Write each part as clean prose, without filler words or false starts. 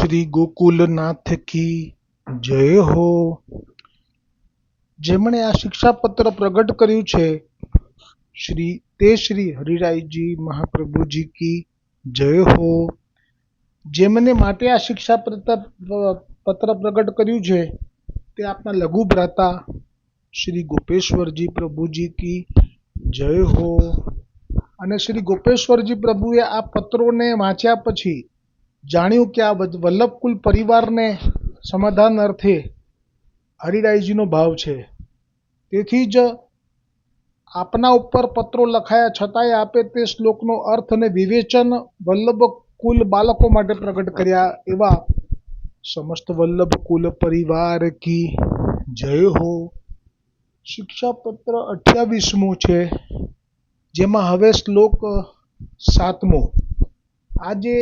શ્રી ગોકુલનાથ કી જય હો. જેમણે આ શિક્ષાપત્ર પ્રગટ કર્યું છે શ્રી હરિરાયજી મહાપ્રભુજી કી જય હો. જેમને માટે આ પત્ર પ્રગટ કર્યું છે તે આપના લઘુ ભ્રાતા શ્રી ગોપેશ્વરજી પ્રભુજી કી જય હો. અને શ્રી ગોપેશ્વરજી પ્રભુએ આ પત્રોને વાંચ્યા પછી જાણ્યું કે આ વલ્લભકુલ પરિવારને સમાધાન અર્થે હરિરાયજીનો ભાવ છે. તેથી જ આપના ઉપર પત્રો લખાયા છતાંય આપે તે શ્લોકનો અર્થ અને વિવેચન વલ્લભકુલ બાળકો માટે પ્રગટ કર્યા. એવા સમસ્ત વલ્લભકુલ પરિવાર કી જય હો. શિક્ષાપત્ર 28મું છે, જેમાં હવે શ્લોક 7મો. આ જે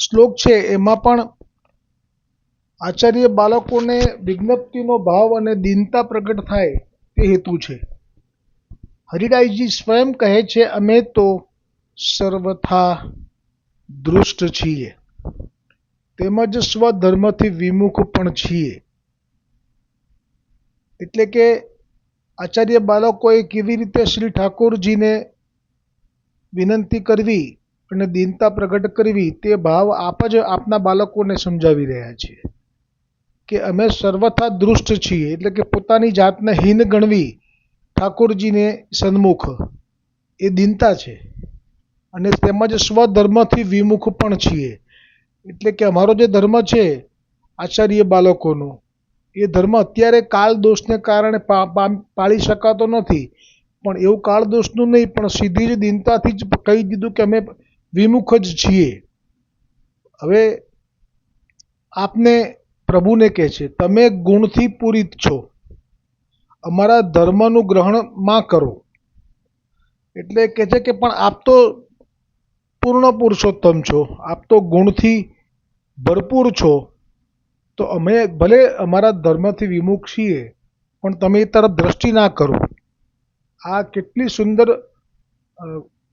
શ્લોક છે એમાં પણ આચાર્ય બાળકોને વિજ્ઞપ્તિનો ભાવ અને દીનતા પ્રગટ થાય તે હેતુ છે. હરિરાયજી સ્વયં કહે છે, અમે તો સર્વથા દૃષ્ટ છીએ તેમજ સ્વધર્મથી વિમુખ પણ છીએ. એટલે કે આચાર્ય બાળકોએ કેવી રીતે શ્રી ઠાકોરજીને વિનંતી કરવી અને દીનતા પ્રગટ કરવી તે ભાવ આપ જ આપના બાળકોને સમજાવી રહ્યા છીએ કે અમે સર્વથા દૃષ્ટ છીએ. એટલે કે પોતાની જાતને હીન ગણવી ઠાકોરજીને સન્મુખ એ દીનતા છે. અને તેમજ સ્વધર્મથી વિમુખ પણ છીએ. એટલે કે અમારો જે ધર્મ છે આચાર્ય બાળકોનો, એ ધર્મ અત્યારે કાળ દોષને કારણે પાળી શકાતો નથી. પણ એવું કાળ દોષનું નહીં, પણ સીધી જ દીનતાથી જ કહી દીધું કે અમે વિમુખ જ છીએ. હવે આપને પ્રભુને કહે છે, તમે ગુણથી પૂરિત છો, અમારા ધર્મનું ગ્રહણ માં કરો. એટલે કહે છે કે પણ આપ તો પૂર્ણ પુરુષોત્તમ છો, આપ તો ગુણથી ભરપૂર છો, તો અમે ભલે અમારા ધર્મથી વિમુખ છીએ પણ તમે એ તરફ દ્રષ્ટિ ના કરો. આ કેટલી સુંદર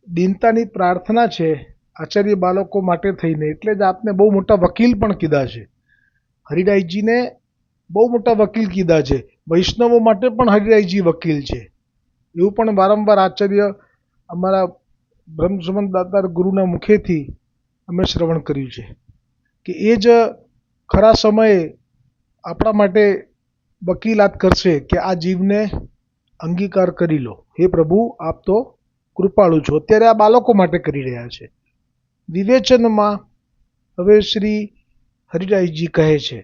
દીનતાની પ્રાર્થના છે આચાર્ય બાળકો માટે થઈને. એટલે જ આપને બહુ મોટા વકીલ પણ કીધા છે. હરિરાયજીને બહુ મોટા વકીલ કીધા છે. વૈષ્ણવો માટે પણ હરિરાયજી વકીલ છે. એવું પણ વારંવાર આચાર્ય અમારા બ્રહ્મસુમન દાતાર ગુરુના મુખેથી અમે શ્રવણ કર્યું છે કે એ જ ખરા સમયે આપણા માટે વકીલાત કરશે કે આ જીવને અંગીકાર કરી લો. હે પ્રભુ, આપ તો કૃપાળુ છો. અત્યારે આ બાળકો માટે કરી રહ્યા છે. વિવેચનમાં હવે શ્રી હરિરાયજી કહે છે,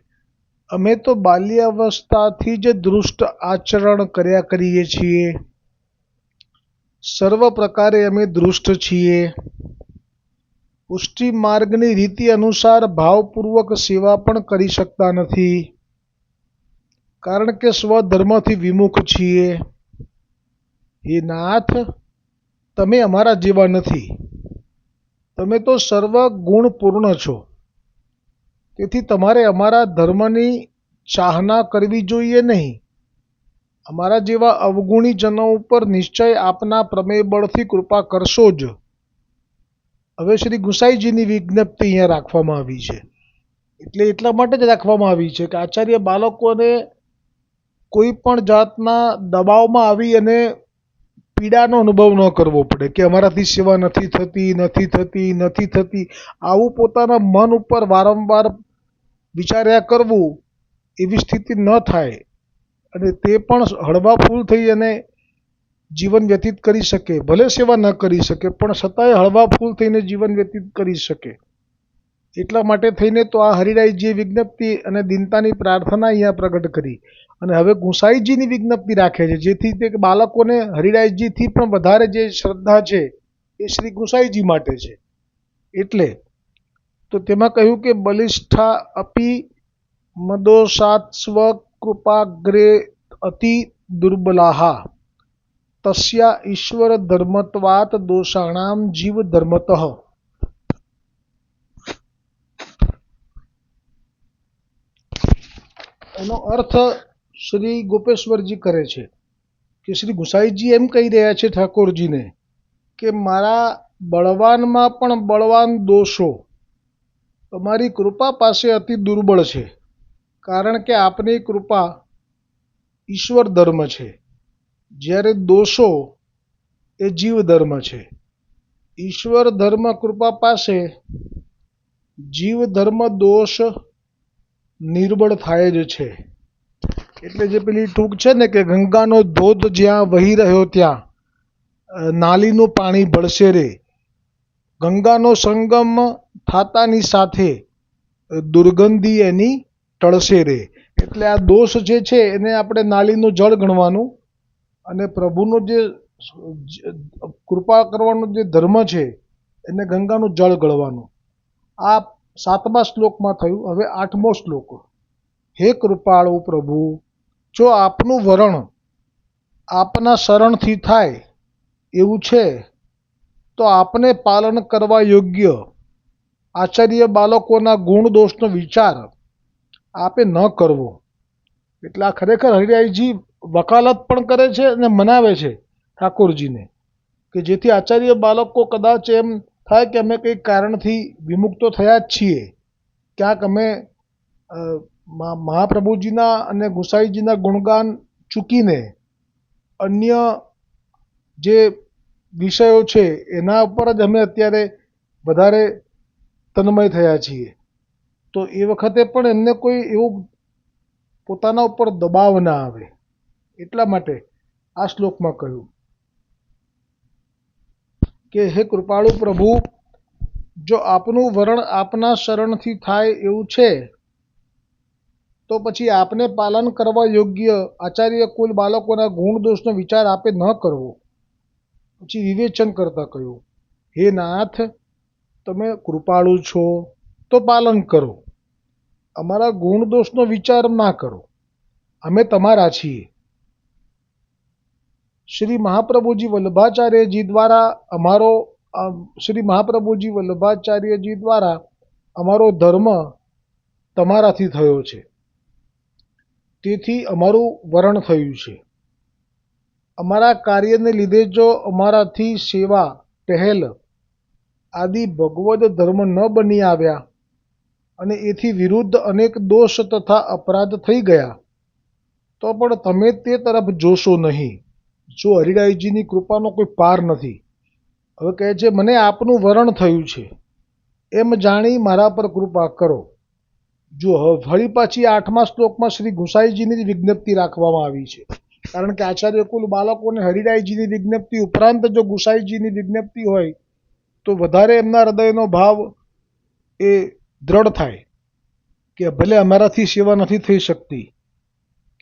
અમે તો બાલ્યાવસ્થાથી જ દૃષ્ટ આચરણ કર્યા કરીએ છીએ. સર્વ પ્રકારે અમે દૃષ્ટ છીએ. પુષ્ટિ માર્ગની રીતિ અનુસાર ભાવપૂર્વક સેવા પણ કરી શકતા નથી, કારણ કે સ્વધર્મથી વિમુખ છીએ. હે નાથ, તમે અમારા જેવા નથી. તમે તો સર્વ ગુણપૂર્ણ છો. તેથી તમારે અમારા ધર્મની ચાહના કરવી જોઈએ નહીં. અમારા જેવા અવગુણી જનો ઉપર નિશ્ચય આપના પ્રમેય બળથી કૃપા કરશો જ. હવે શ્રી ગુસાઈજીની વિજ્ઞપ્તિ અહીંયા રાખવામાં આવી છે. એટલે એટલા માટે જ રાખવામાં આવી છે કે આચાર્ય બાળકોને કોઈ પણ જાતના દબાવમાં આવી અને પીડાનો અનુભવ ન કરવો પડે કે અમારાથી સેવા નથી થતી. આવું પોતાના મન ઉપર વારંવાર વિચાર્યા કરવું, એવી સ્થિતિ ન થાય અને તે પણ હળવા ફૂલ થઈ અને જીવન વ્યતીત કરી શકે. ભલે સેવા ન કરી શકે પણ છતાંય હળવા ફૂલ થઈને જીવન વ્યતીત કરી શકે. એટલા માટે થઈને તો આ હરિરાયજીએ વિજ્ઞપ્તિ અને દીનતાની પ્રાર્થના અહીંયા પ્રગટ કરી. અને હવે ગુસાઈજીની વિજ્ઞપ્તિ રાખે છે, જેથી તે બાળકોને હરિરાયજીથી પણ વધારે જે શ્રદ્ધા છે એ શ્રી ગુસાઈજી માટે છે. એટલે તો તેમાં કહ્યું કે બલિષ્ઠા અપી મદોષાત સ્વ કૃપાગ્રે અતિ દુર્બલાહા તસ્યા ઈશ્વર ધર્મત્વાત દોષાણામ જીવ ધર્મતઃ. એનો અર્થ શ્રી ગોપેશ્વરજી કરે છે કે શ્રી ગુસાઈજી એમ કહી રહ્યા છે ઠાકોરજીને કે મારા બળવાનમાં પણ બળવાન દોષો તમારી કૃપા પાસે અતિ દુર્બળ છે, કારણ કે આપની કૃપા ઈશ્વર ધર્મ છે, જ્યારે દોષો એ જીવ ધર્મ છે. ઈશ્વર ધર્મ કૃપા પાસે, જીવ ધર્મ દોષ નિર્બળ થાય જ છે. એટલે જે પેલી ટૂંક છે ને કે ગંગાનો ધોધ જ્યાં વહી રહ્યો ત્યાં નાલીનું પાણી ભળશે રે. ગંગાનો સંગમ થાતાની સાથે દુર્ગંધી એની ટળશે રે. એટલે આ દોષ જે છે એને આપણે નાલીનું જળ ગણવાનું, અને પ્રભુનો જે કૃપા કરવાનો જે ધર્મ છે એને ગંગાનું જળ ગણવાનું. આ 7મા શ્લોકમાં થયું. હવે 8મો શ્લોક. હે કૃપાળુ પ્રભુ, જો આપનું વરણ આપના શરણથી થાય એવું છે તો આપને પાલન કરવા યોગ્ય આચાર્ય બાળકોના ગુણ દોષનો વિચાર આપે ન કરવો. એટલે આ ખરેખર હરિરાયજી વકાલત પણ કરે છે અને મનાવે છે ઠાકોરજીને, કે જેથી આચાર્ય બાળકો કદાચ એમ થાય કે અમે કંઈક કારણથી વિમુક્ત થયા જ છીએ, ક્યાંક અમે મહાપ્રભુજીના અને ગુસાઈજીના ગુણગાન ચૂકીને અન્ય જે વિષયો છે એના ઉપર જ અમે અત્યારે વધારે તન્મય થયા છીએ. તો એ વખતે પણ એમને કોઈ એવું પોતાના ઉપર દબાવ ના આવે, એટલા માટે આ શ્લોકમાં કહ્યું કે હે કૃપાળુ પ્રભુ, જો આપનું વરણ આપના શરણથી થાય એવું છે તો પછી આપને પાલન કરવા યોગ્ય આચાર્ય કુલ બાળકોના ગુણ દોષનો વિચાર આપે ન કરવો. પછી વિવેચન કરતા કહ્યું, હે નાથ, તમે કૃપાળુ છો તો પાલન કરો, અમારા ગુણ દોષનો વિચાર ના કરો, અમે તમારા છીએ. શ્રી મહાપ્રભુજી વલ્લભાચાર્યજી દ્વારા અમારો ધર્મ તમારાથી થયો છે, તેથી અમારું વરણ થયું છે. અમારા કાર્યને લીધે જો અમારાથી સેવા, પહેલ આદિ ભગવદ ધર્મ ન બની આવ્યા અને એથી વિરુદ્ધ અનેક દોષ તથા અપરાધ થઈ ગયા તો પણ તમે તે તરફ જોશો નહીં. જો હરિરાયજીની કૃપાનો કોઈ પાર નથી. હવે કહે છે, મને આપનું વરણ થયું છે એમ જાણી મારા પર કૃપા કરો. જો ફરી પાછી 8મા શ્લોકમાં શ્રી ગુસાઈજીની જ વિજ્ઞપ્તિ રાખવામાં આવી છે, કારણ કે આચાર્ય કુલ બાળકોને હરિરાયજીની વિજ્ઞપ્તિ ઉપરાંત જો ગુસાઈજીની વિજ્ઞપ્તિ હોય તો વધારે એમના હૃદયનો ભાવ એ દ્રઢ થાય કે ભલે અમારાથી સેવા નથી થઈ શકતી,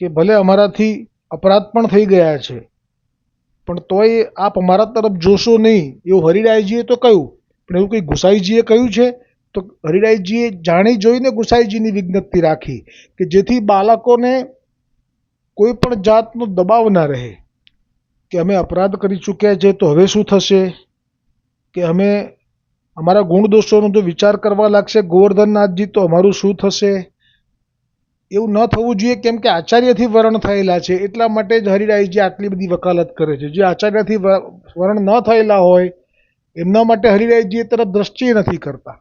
કે ભલે અમારાથી અપરાધ પણ થઈ ગયા છે, પણ તોય આપ અમારા તરફ જોશો નહીં એવું હરિરાયજીએ તો કહ્યું. પણ એવું કંઈ ગુસાઈજીએ કહ્યું છે? તો હરિરાયજીએ જાણી જોઈને ગુસાઈજીની વિજ્ઞપ્તિ રાખી કે જેથી બાળકોને કોઈ પણ જાતનો દબાવ ના રહે કે અમે અપરાધ કરી ચૂક્યા છે તો હવે શું થશે, કે અમે અમારા ગુણ દોષોનો જો વિચાર કરવા લાગશે ગોવર્ધનનાથજી તો અમારું શું થશે. એવું ન થવું જોઈએ, કેમ કે આચાર્યથી વરણ થયેલા છે, એટલા માટે જ હરિરાયજી આટલી બધી વકાલત કરે છે. જે આચાર્યથી વરણ ન થયેલા હોય એમના માટે હરિરાયજી એ તરફ દ્રષ્ટિ નથી કરતા.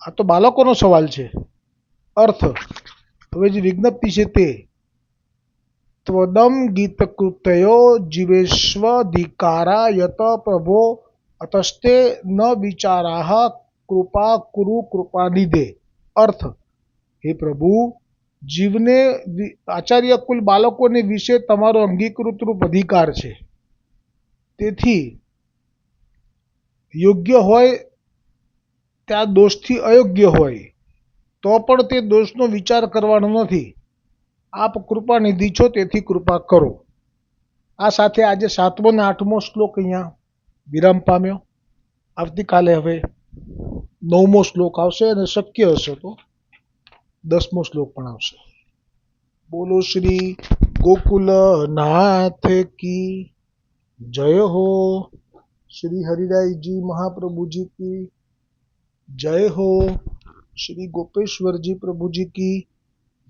આ તો બાળકોનો સવાલ છે. અર્થ હવે જે વિજ્ઞપ્તિ છે તે ત્વદમ ગીતકૃતયો જીવેશ્વધિકારા યત પ્રભો અતસ્તે ન વિચારાહ કૃપા કુરુ કૃપાનિધે. અર્થ, હે પ્રભુ, જીવને આચાર્ય કુલ બાળકોને વિશે તમારો અંગીકૃત રૂપ અધિકાર છે, તેથી યોગ્ય હોય ત્યાં દોષથી અયોગ્ય હોય તો પણ તે દોષનો વિચાર કરવાનો નથી. આપ કૃપાનિધિ છો, તેથી કૃપા કરો. આ સાથે આજે 7મો અને 8મો શ્લોક અહીંયા વિરામ પામ્યો. આવતીકાલે હવે 9મો શ્લોક આવશે અને શક્ય હશે તો 10મો શ્લોક પણ આવશે. બોલો શ્રી ગોકુલનાથ કી જય હો. શ્રી હરિરાયજી મહાપ્રભુજી की जय हो. श्री गोपेश्वर जी प्रभु जी की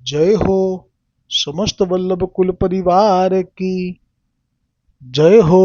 जय हो. समस्त वल्लभ कुल परिवार की जय हो.